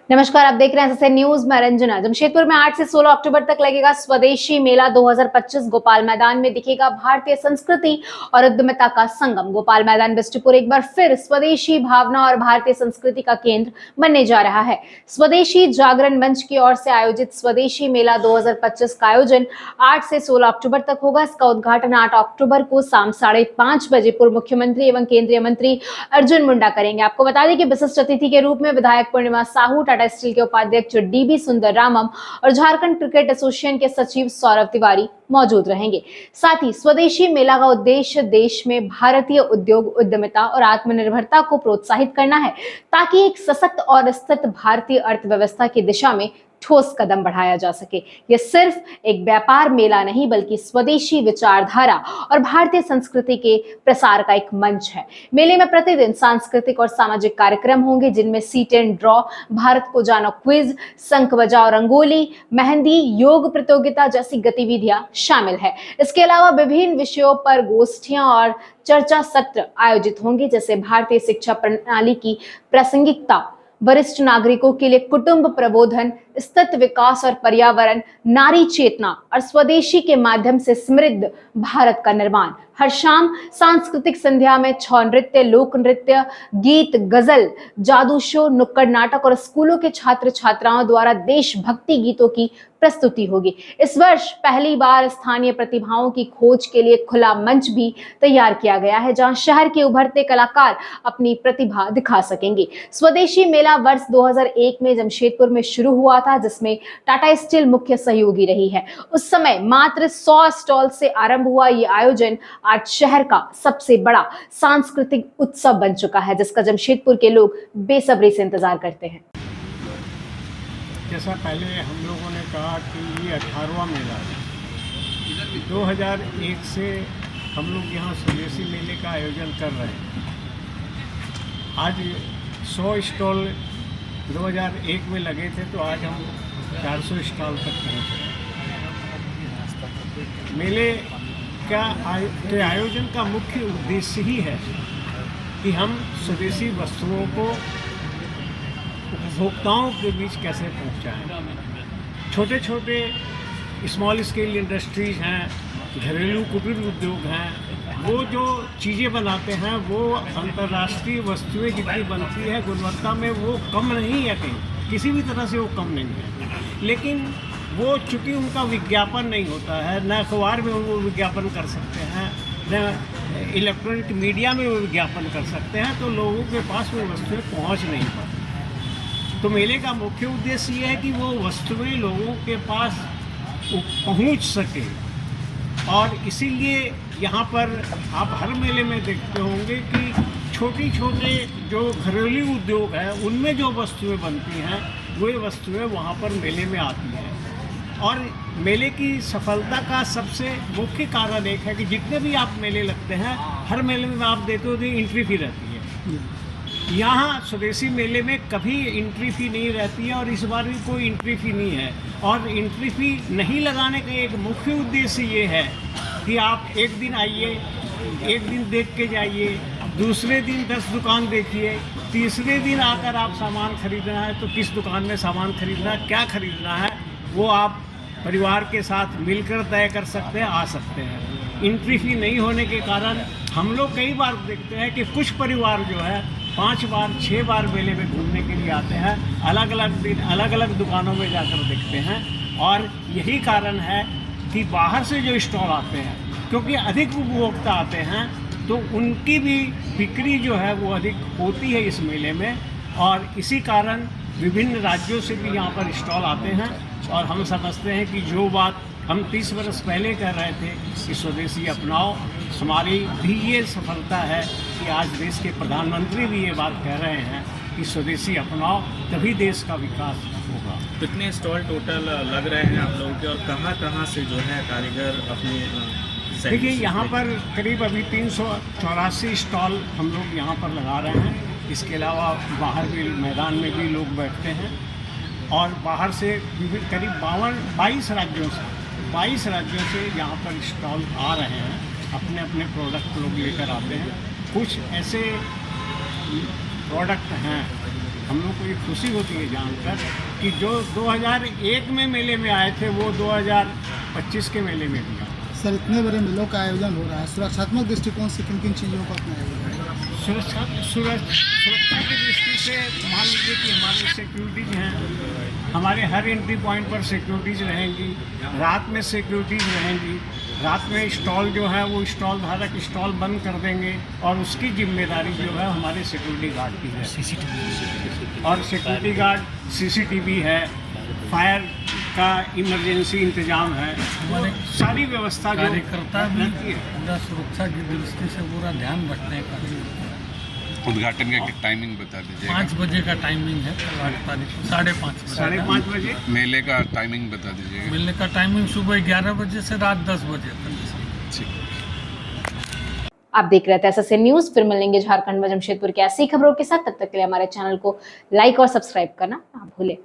नमस्कार, आप देख रहे हैं एसएसएन न्यूज। मैं रंजना। जमशेदपुर में 8 से 16 अक्टूबर तक लगेगा स्वदेशी मेला 2025। गोपाल मैदान में दिखेगा भारतीय संस्कृति और उद्यमिता का संगम। गोपाल मैदान बिष्टुपुर एक बार फिर स्वदेशी भावना और भारतीय संस्कृति का केंद्र बनने जा रहा है। स्वदेशी जागरण मंच की ओर से आयोजित स्वदेशी मेला 2025 का आयोजन 8 से 16 अक्टूबर तक होगा। इसका उद्घाटन 8 अक्टूबर को शाम 5:30 बजे पूर्व मुख्यमंत्री एवं केंद्रीय मंत्री अर्जुन मुंडा करेंगे। आपको बता दें कि विशिष्ट अतिथि के रूप में विधायक पूर्णिमा साहू, टाटा स्टील के उपाध्यक्ष डीबी सुंदररामम और झारखंड क्रिकेट एसोसिएशन के सचिव सौरभ तिवारी मौजूद रहेंगे। साथ ही स्वदेशी मेला का उद्देश्य देश में भारतीय उद्योग, उद्यमिता और आत्मनिर्भरता को प्रोत्साहित करना है, ताकि एक सशक्त और स्थित भारतीय अर्थव्यवस्था की दिशा में ठोस कदम बढ़ाया जा सके। यह सिर्फ एक व्यापार मेला नहीं, बल्कि स्वदेशी विचारधारा और भारतीय संस्कृति के प्रसार का एक मंच है। मेले में प्रतिदिन सांस्कृतिक और सामाजिक कार्यक्रम होंगे, जिनमें सीट एंड ड्रॉ, भारत को जानो क्विज, शंख बजाओ रंगोली, मेहंदी, योग प्रतियोगिता जैसी गतिविधियां शामिल है। इसके अलावा विभिन्न विषयों पर गोष्ठियां और चर्चा सत्र आयोजित होंगे, जैसे भारतीय शिक्षा प्रणाली की प्रासंगिकता, वरिष्ठ नागरिकों के लिए कुटुंब प्रबोधन, स्थित विकास और पर्यावरण, नारी चेतना और स्वदेशी के माध्यम से समृद्ध भारत का निर्माण। हर शाम सांस्कृतिक संध्या में छौ नृत्य, लोक नृत्य, गीत, गजल, जादू शो, नुक्कड़ नाटक और स्कूलों के छात्र छात्राओं द्वारा देशभक्ति गीतों की प्रस्तुति होगी। इस वर्ष पहली बार स्थानीय प्रतिभाओं की खोज के लिए खुला मंच भी तैयार किया गया है, जहां शहर के उभरते कलाकार अपनी प्रतिभा दिखा सकेंगे। स्वदेशी मेला वर्ष 2001 में जमशेदपुर में शुरू हुआ था, जिसमें टाटा स्टील मुख्य सहयोगी रही है। उस समय मात्र 100 स्टॉल से आरंभ हुआ ये आयोजन आज शहर का सबसे बड़ा सांस्कृतिक उत्सव बन चुका है, जिसका जमशेदपुर के लोग बेसब्री से इंतजार करते हैं। जैसा पहले हम लोगों ने कहा कि ये 18वां मेला है। 2001 से हम लोग यहाँ स्वदेशी मेले का आयोजन कर रहे हैं। आज 100 स्टॉल 2001 में लगे थे, तो आज हम 400 स्टॉल तक पहुँचे। मेले के आयोजन का मुख्य उद्देश्य ही है कि हम स्वदेशी वस्तुओं को उपभोक्ताओं के बीच कैसे पहुंचाएं। छोटे छोटे स्मॉल स्केल इंडस्ट्रीज हैं, घरेलू कुटीर उद्योग हैं, वो जो चीज़ें बनाते हैं वो अंतर्राष्ट्रीय वस्तुएं जितनी बनती है गुणवत्ता में वो कम नहीं है, कहीं किसी भी तरह से वो कम नहीं है। लेकिन वो चूँकि उनका विज्ञापन नहीं होता है, न अखबार में वो विज्ञापन कर सकते हैं, न इलेक्ट्रॉनिक मीडिया में वो विज्ञापन कर सकते हैं, तो लोगों के पास वो वस्तुएं पहुंच नहीं पाती। तो मेले का मुख्य उद्देश्य ये है कि वो वस्तुएं लोगों के पास पहुंच सके, और इसीलिए यहाँ पर आप हर मेले में देखते होंगे कि छोटी छोटे जो घरेलू उद्योग हैं उनमें जो वस्तुएं बनती हैं वो वस्तुएं वहाँ पर मेले में आती हैं। और मेले की सफलता का सबसे मुख्य कारण एक है कि जितने भी आप मेले लगते हैं, हर मेले में आप देखते हो कि एंट्री फी रहती है। यहाँ स्वदेशी मेले में कभी एंट्री फी नहीं रहती है, और इस बार भी कोई एंट्री फी नहीं है। और एंट्री फी नहीं लगाने का एक मुख्य उद्देश्य ये है कि आप एक दिन आइए, एक दिन देख के जाइए, दूसरे दिन 10 दुकान देखिए, तीसरे दिन आकर आप सामान खरीदना है तो किस दुकान में सामान खरीदना है, क्या खरीदना है, वो आप परिवार के साथ मिलकर तय कर सकते हैं, आ सकते हैं। एंट्री फी नहीं होने के कारण हम लोग कई बार देखते हैं कि कुछ परिवार जो है 5 बार 6 बार मेले में घूमने के लिए आते हैं, अलग अलग दिन अलग अलग दुकानों में जाकर देखते हैं। और यही कारण है कि बाहर से जो स्टॉल आते हैं, क्योंकि अधिक उपभोक्ता आते हैं, तो उनकी भी बिक्री जो है वो अधिक होती है इस मेले में। और इसी कारण विभिन्न राज्यों से भी यहाँ पर स्टॉल आते हैं। और हम समझते हैं कि जो बात हम 30 वर्ष पहले कह रहे थे कि स्वदेशी अपनाओ, हमारी भी ये सफलता है कि आज देश के प्रधानमंत्री भी ये बात कह रहे हैं कि स्वदेशी अपनाओ, तभी देश का विकास होगा। कितने स्टॉल टोटल लग रहे हैं आप लोगों के, और कहाँ से जो है कारीगर अपने? देखिए, यहाँ पर करीब अभी 384 स्टॉल हम लोग यहाँ पर लगा रहे हैं। इसके अलावा बाहर भी मैदान में भी लोग बैठते हैं, और बाहर से करीब 22 राज्यों से यहाँ पर स्टॉल आ रहे हैं, अपने अपने प्रोडक्ट लोग लेकर आते हैं। कुछ ऐसे प्रोडक्ट हैं हम लोग को ये खुशी होती है जानकर कि जो 2001 में मेले में आए थे वो 2025 के मेले में भी आए। सर, इतने बड़े मेलों का आयोजन हो रहा है, सुरक्षात्मक दृष्टिकोण से किन किन चीज़ों को अपनाया गया है? सुरक्षा की दृष्टि से मान लीजिए कि हमारे सिक्योरिटीज हैं, हमारे हर एंट्री पॉइंट पर सिक्योरिटीज रहेंगी, रात में सिक्योरिटीज रहेंगी, रात में स्टॉल जो है वो स्टॉल धारक स्टॉल बंद कर देंगे और उसकी जिम्मेदारी जो है हमारे सिक्योरिटी गार्ड की है। सीसीटीवी और सिक्योरिटी गार्ड सीसीटीवी है, फायर का इमरजेंसी इंतजाम है, हमारे सारी व्यवस्था जो कार्यकर्ता भी पूरा सुरक्षा की दृष्टि से पूरा ध्यान रखने का। उद्घाटन का टाइमिंग बता दीजिए। 5 बजे का टाइमिंग है, 8 तारीख को 5:30 5:30 बजे। मेले का टाइमिंग बता दीजिए। मिलने का टाइमिंग सुबह 11 बजे से रात 10 बजे तक। आप देख रहे थे एसएसए न्यूज। फिर मिलेंगे झारखंड में जमशेदपुर की ऐसी खबरों के साथ। तब तक के लिए हमारे चैनल को लाइक और सब्सक्राइब करना ना भूलें।